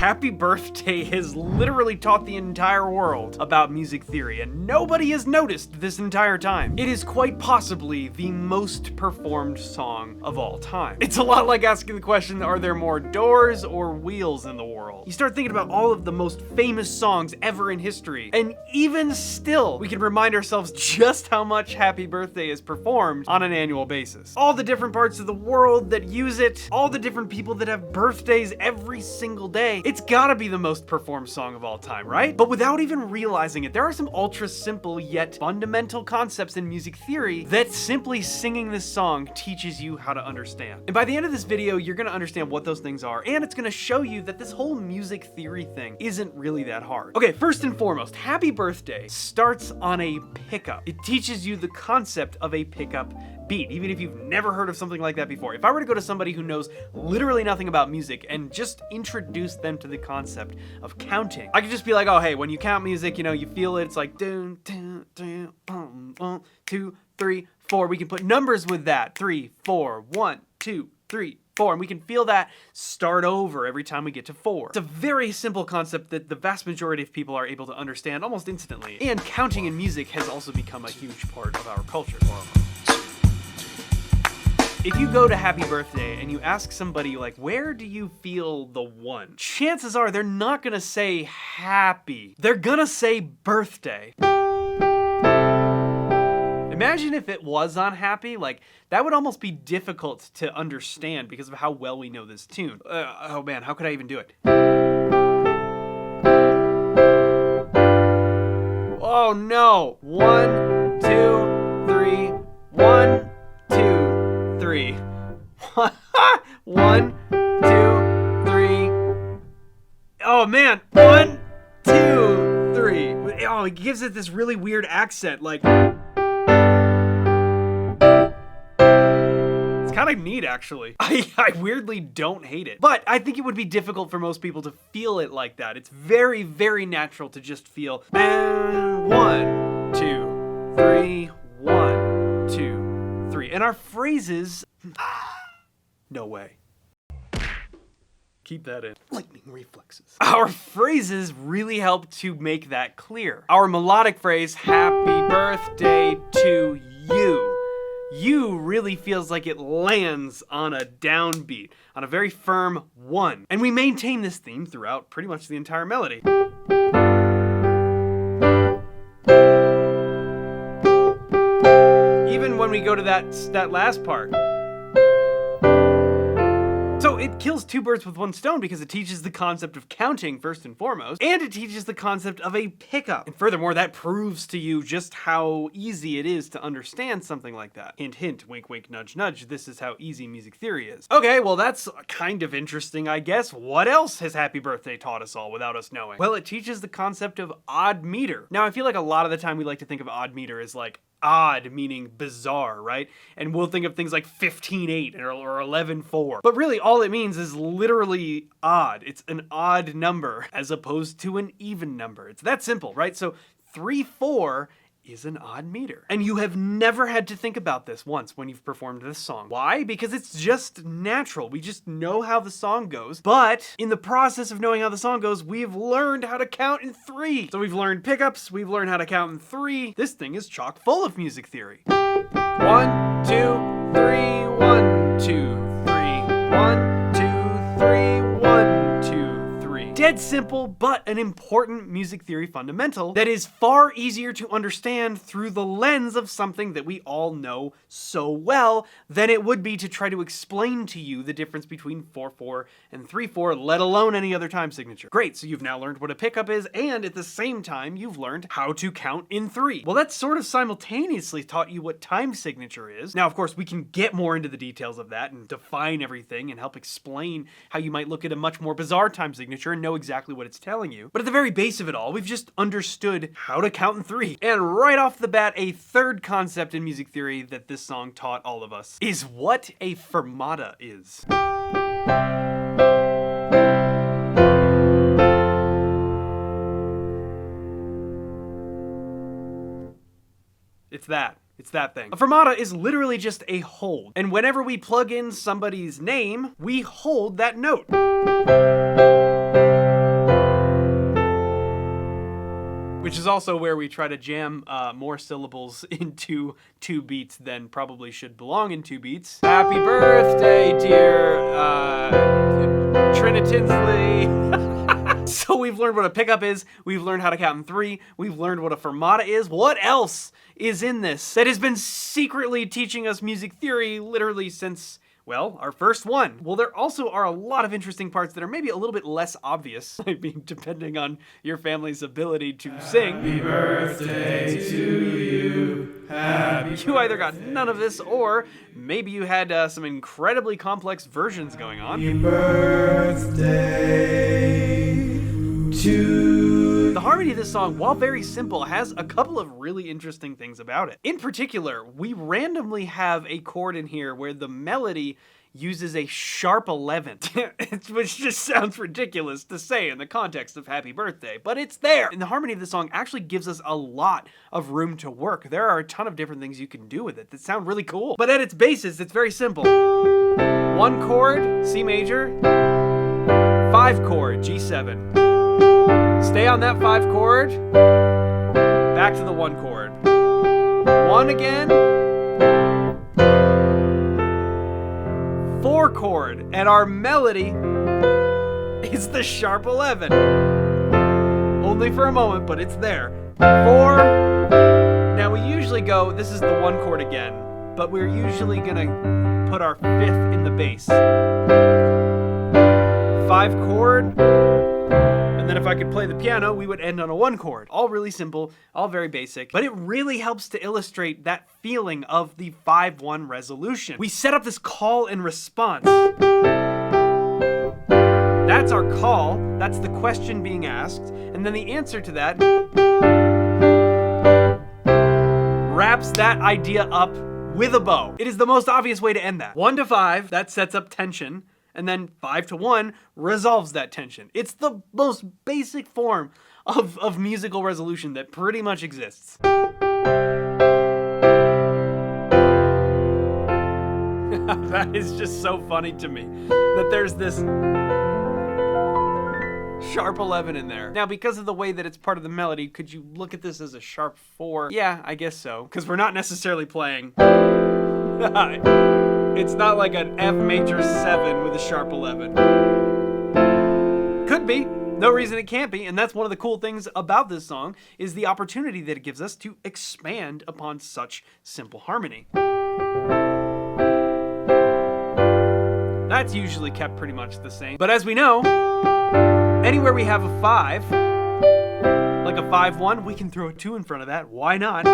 Happy Birthday has literally taught the entire world about music theory, and nobody has noticed this entire time. It is quite possibly the most performed song of all time. It's a lot like asking the question, are there more doors or wheels in the world? You start thinking about all of the most famous songs ever in history, and even still, we can remind ourselves just how much Happy Birthday is performed on an annual basis. All the different parts of the world that use it, all the different people that have birthdays every single day. It's gotta be the most performed song of all time, right? But without even realizing it, there are some ultra simple yet fundamental concepts in music theory that simply singing this song teaches you how to understand. And by the end of this video, you're gonna understand what those things are, and it's gonna show you that this whole music theory thing isn't really that hard. Okay, first and foremost, Happy Birthday starts on a pickup. It teaches you the concept of a pickup beat, even if you've never heard of something like that before. If I were to go to somebody who knows literally nothing about music and just introduce them to the concept of counting, I could just be like, oh, hey, when you count music, you know, you feel it. It's like, dun, dun, dun, boom, 1, 2, 3, 4. We can put numbers with that. 3, 4, 1, 2, 3, 4, and we can feel that start over every time we get to 4. It's a very simple concept that the vast majority of people are able to understand almost instantly. And counting in music has also become a huge part of our culture. If you go to Happy Birthday and you ask somebody like, where do you feel the 1? Chances are they're not gonna say happy. They're gonna say birthday. Imagine if it was on happy, like that would almost be difficult to understand because of how well we know this tune. Oh man, how could I even do it? Oh no, 1, 2, 3, 1, 2, 3. 1, 2, 3. Oh man, 1, 2, 3. Oh, it gives it this really weird accent, like. Kind of neat, actually. I weirdly don't hate it, but I think it would be difficult for most people to feel it like that. It's very, very natural to just feel 1, 2, 3, 1, 2, 3. And our phrases, no way. Keep that in. Lightning reflexes. Our phrases really help to make that clear. Our melodic phrase, happy birthday to you. You really feels like it lands on a downbeat, on a very firm 1. And we maintain this theme throughout pretty much the entire melody. Even when we go to that last part. So it kills 2 birds with 1 stone because it teaches the concept of counting first and foremost, and it teaches the concept of a pickup. And furthermore, that proves to you just how easy it is to understand something like that. Hint, hint, wink, wink, nudge, nudge, this is how easy music theory is. Okay, well that's kind of interesting, I guess. What else has Happy Birthday taught us all without us knowing? Well, it teaches the concept of odd meter. Now, I feel like a lot of the time we like to think of odd meter as like odd meaning bizarre, right? And we'll think of things like 15/8 or 11/4. But really all it means is literally odd. It's an odd number as opposed to an even number. It's that simple, right? So 3/4 is an odd meter. And you have never had to think about this once when you've performed this song. Why? Because it's just natural. We just know how the song goes. But in the process of knowing how the song goes, we've learned how to count in 3. So we've learned pickups, we've learned how to count in 3. This thing is chock full of music theory. 1, 2, 3, 1, 2, 3, 1, 2, 3, 1, 2, 3. Dead simple, but an important music theory fundamental that is far easier to understand through the lens of something that we all know so well than it would be to try to explain to you the difference between 4/4 and 3/4, let alone any other time signature. Great, so you've now learned what a pickup is, and at the same time, you've learned how to count in 3. Well, that sort of simultaneously taught you what time signature is. Now, of course, we can get more into the details of that and define everything and help explain how you might look at a much more bizarre time signature and know exactly what it's telling you. But at the very base of it all, we've just understood how to count in 3. And right off the bat, a third concept in music theory that this song taught all of us is what a fermata is. It's that. It's that thing. A fermata is literally just a hold. And whenever we plug in somebody's name, we hold that note. which is also where we try to jam more syllables into 2 beats than probably should belong in 2 beats. Happy birthday, dear Trinitinsley. So we've learned what a pickup is, we've learned how to count in 3, we've learned what a fermata is. What else is in this that has been secretly teaching us music theory literally since, well, our first one? Well, there also are a lot of interesting parts that are maybe a little bit less obvious, I mean, depending on your family's ability to sing. Happy birthday to you. You either got none of this, or maybe you had some incredibly complex versions going on. Happy birthday to... The harmony of this song, while very simple, has a couple of really interesting things about it. In particular, we randomly have a chord in here where the melody uses a sharp 11, which just sounds ridiculous to say in the context of Happy Birthday, but it's there. And the harmony of the song actually gives us a lot of room to work. There are a ton of different things you can do with it that sound really cool. But at its basis, it's very simple. 1 chord, C major, 5 chord, G7. Stay on that 5 chord, back to the 1 chord. 1 again, 4 chord, and our melody is the sharp 11. Only for a moment, but it's there. 4. Now we usually go, this is the 1 chord again, but we're usually gonna put our 5th in the bass. 5 chord, and then if I could play the piano, we would end on a 1 chord. All really simple, all very basic, but it really helps to illustrate that feeling of the 5-1 resolution. We set up this call and response. That's our call, that's the question being asked, and then the answer to that wraps that idea up with a bow. It is the most obvious way to end that. 1 to 5, that sets up tension, and then 5 to 1 resolves that tension. It's the most basic form of musical resolution that pretty much exists. That is just so funny to me, that there's this sharp 11 in there. Now, because of the way that it's part of the melody, could you look at this as a sharp 4? Yeah, I guess so, because we're not necessarily playing. It's not like an F major 7 with a sharp 11. Could be. No reason it can't be, and that's one of the cool things about this song, is the opportunity that it gives us to expand upon such simple harmony. That's usually kept pretty much the same. But as we know, anywhere we have a 5, like a 5-1, we can throw a 2 in front of that. Why not?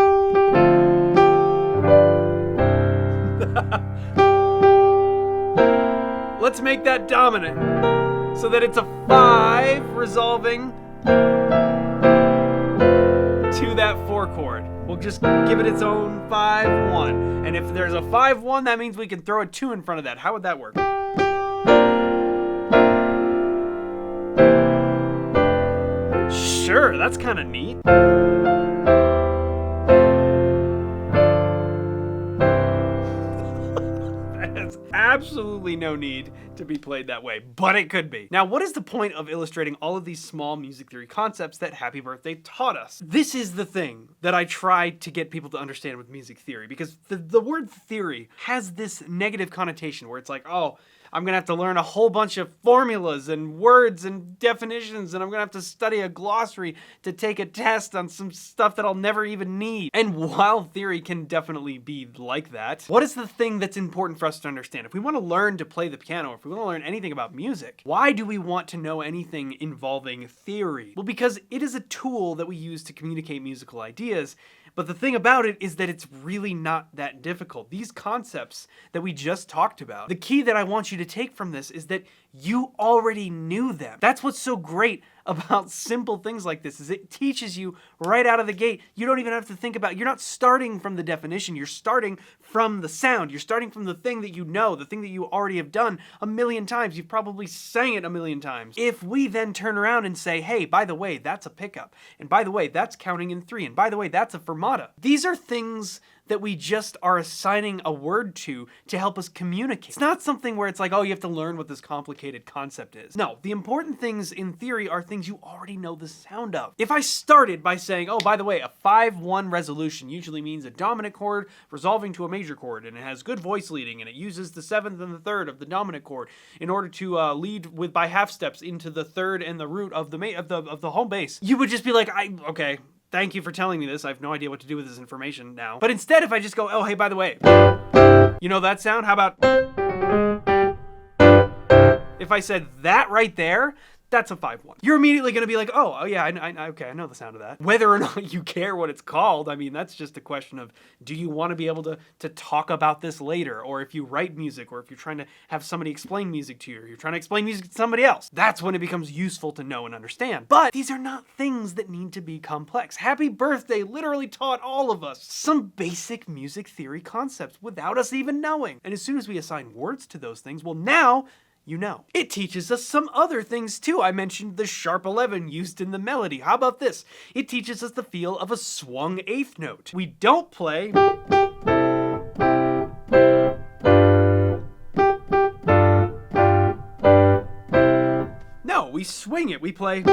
Let's make that dominant so that it's a 5 resolving to that 4 chord. We'll just give it its own 5-1. And if there's a 5-1, that means we can throw a 2 in front of that. How would that work? Sure, that's kind of neat. Absolutely no need to be played that way, but it could be. Now, what is the point of illustrating all of these small music theory concepts that Happy Birthday taught us? This is the thing that I try to get people to understand with music theory, because the word theory has this negative connotation where it's like, oh, I'm gonna have to learn a whole bunch of formulas and words and definitions, and I'm gonna have to study a glossary to take a test on some stuff that I'll never even need. And while theory can definitely be like that, what is the thing that's important for us to understand? If we want to learn to play the piano, if we want to learn anything about music, why do we want to know anything involving theory? Well, because it is a tool that we use to communicate musical ideas. But the thing about it is that it's really not that difficult. These concepts that we just talked about, the key that I want you to take from this is that you already knew them. That's what's so great about simple things like this, is it teaches you right out of the gate. You don't even have to think about, you're not starting from the definition, you're starting from the sound. You're starting from the thing that you know, the thing that you already have done a million times. You've probably sang it a million times. If we then turn around and say, hey, by the way, that's a pickup, and by the way, that's counting in 3, and by the way, that's a fermata. These are things that we just are assigning a word to help us communicate. It's not something where it's like, oh, you have to learn what this complicated concept is. No, the important things in theory are things you already know the sound of. If I started by saying, oh, by the way, a 5-1 resolution usually means a dominant chord resolving to a major chord, and it has good voice leading, and it uses the 7th and the 3rd of the dominant chord in order to lead with by half steps into the 3rd and the root of the home bass, you would just be like, okay, thank you for telling me this. I have no idea what to do with this information now. But instead, if I just go, oh, hey, by the way, you know that sound? How about if I said that right there? That's a 5-1. You're immediately going to be like, oh yeah, okay, I know the sound of that. Whether or not you care what it's called, I mean, that's just a question of, do you want to be able to talk about this later? Or if you write music, or if you're trying to have somebody explain music to you, or you're trying to explain music to somebody else, that's when it becomes useful to know and understand. But these are not things that need to be complex. Happy Birthday literally taught all of us some basic music theory concepts without us even knowing. And as soon as we assign words to those things, well, now you know. It teaches us some other things too. I mentioned the sharp 11 used in the melody. How about this? It teaches us the feel of a swung 8th note. We don't play. No, we swing it. We play.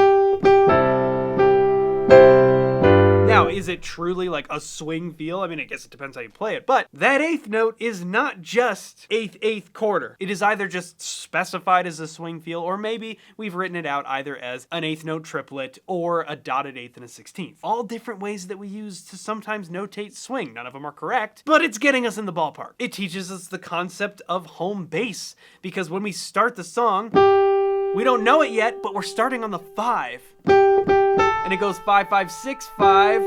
Now, is it truly like a swing feel? I mean, I guess it depends how you play it, but that 8th note is not just 8th quarter. It is either just specified as a swing feel, or maybe we've written it out either as an 8th note triplet or a dotted 8th and a 16th. All different ways that we use to sometimes notate swing. None of them are correct, but it's getting us in the ballpark. It teaches us the concept of home bass, because when we start the song, we don't know it yet, but we're starting on the 5. And it goes 5, 5, 6, 5.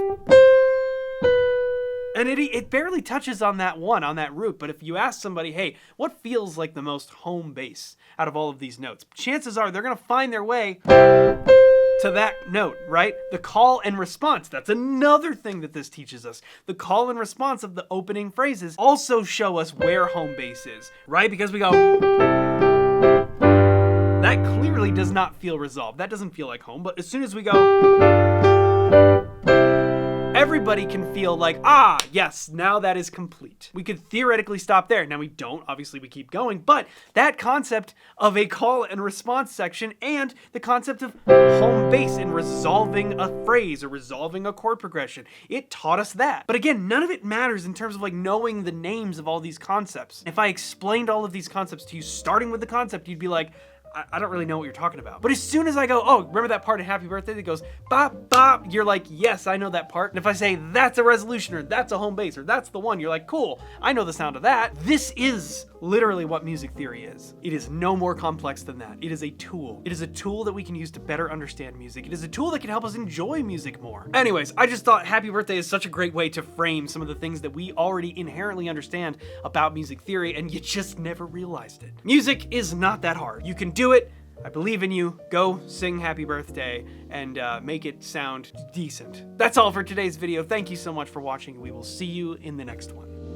And it barely touches on that 1, on that root. But if you ask somebody, hey, what feels like the most home bass out of all of these notes? Chances are they're going to find their way to that note, right? The call and response. That's another thing that this teaches us. The call and response of the opening phrases also show us where home bass is, right? Because we go... That clearly does not feel resolved. That doesn't feel like home, but as soon as we go, everybody can feel like, ah, yes, now that is complete. We could theoretically stop there. Now we don't, obviously we keep going, but that concept of a call and response section and the concept of home bass and resolving a phrase or resolving a chord progression, it taught us that. But again, none of it matters in terms of like knowing the names of all these concepts. If I explained all of these concepts to you, starting with the concept, you'd be like, I don't really know what you're talking about. But as soon as I go, oh, remember that part in Happy Birthday that goes bop, bop, you're like, yes, I know that part. And if I say that's a resolution, or that's a home bass, or that's the one, you're like, cool, I know the sound of that. This is literally what music theory is. It is no more complex than that. It is a tool. It is a tool that we can use to better understand music. It is a tool that can help us enjoy music more. Anyways, I just thought Happy Birthday is such a great way to frame some of the things that we already inherently understand about music theory, and you just never realized it. Music is not that hard. You can do it. I believe in you. Go sing Happy Birthday and make it sound decent. That's all for today's video. Thank you so much for watching. We will see you in the next one.